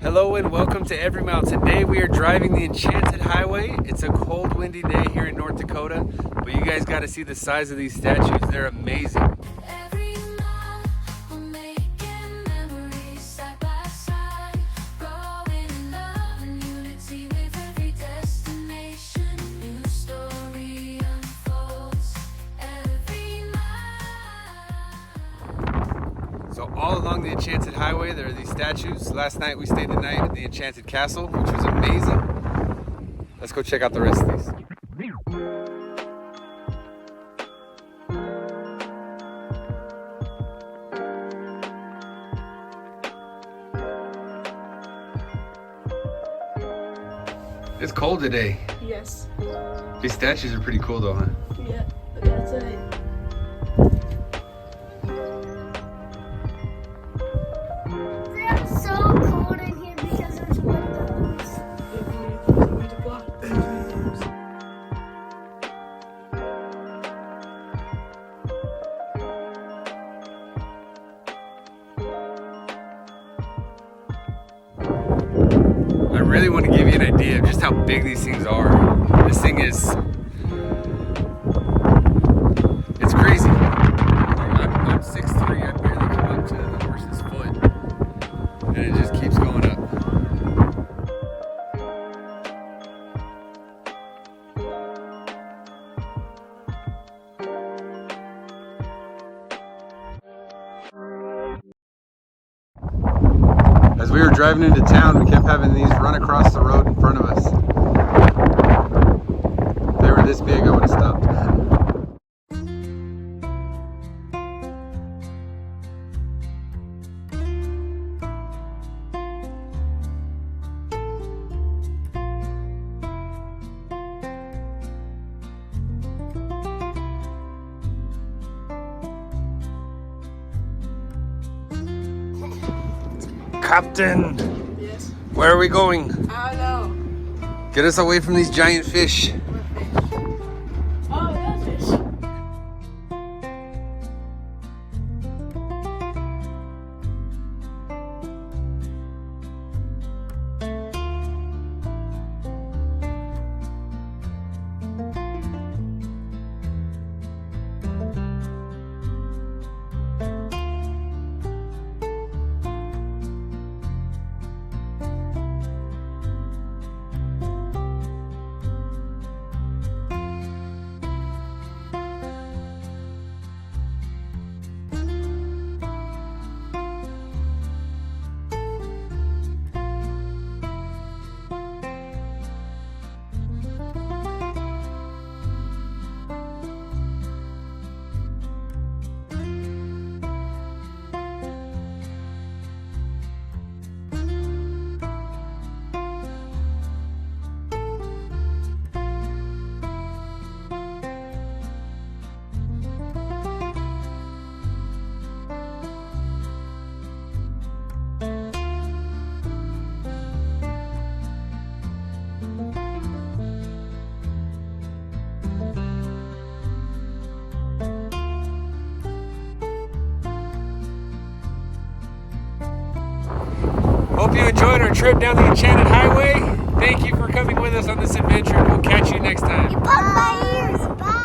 Hello and welcome to Every Mile. Today we are driving the Enchanted Highway. It's a cold, windy day here in North Dakota, but you guys got to see the size of these statues. They're amazing. So all along the Enchanted Highway, there are these statues. Last night we stayed the night at the Enchanted Castle, which was amazing. Let's go check out the rest of these. It's cold today. Yes. These statues are pretty cool though, huh? Yeah, that's it. It's so cold in here because there's windows. I really want to give you an idea of just how big these things are. This thing is, it's crazy. I'm 6'3", I barely come up to the horse's foot, and it just keeps going up. As we were driving into town, we kept having these run across the road in front of us. If they were this big, I would have stopped. Captain! Yes. Where are we going? I don't know. Get us away from these giant fish. What fish? Oh, that fish. Hope you enjoyed our trip down the Enchanted Highway. Thank you for coming with us on this adventure. We'll catch you next time. You pop my ears. Bye.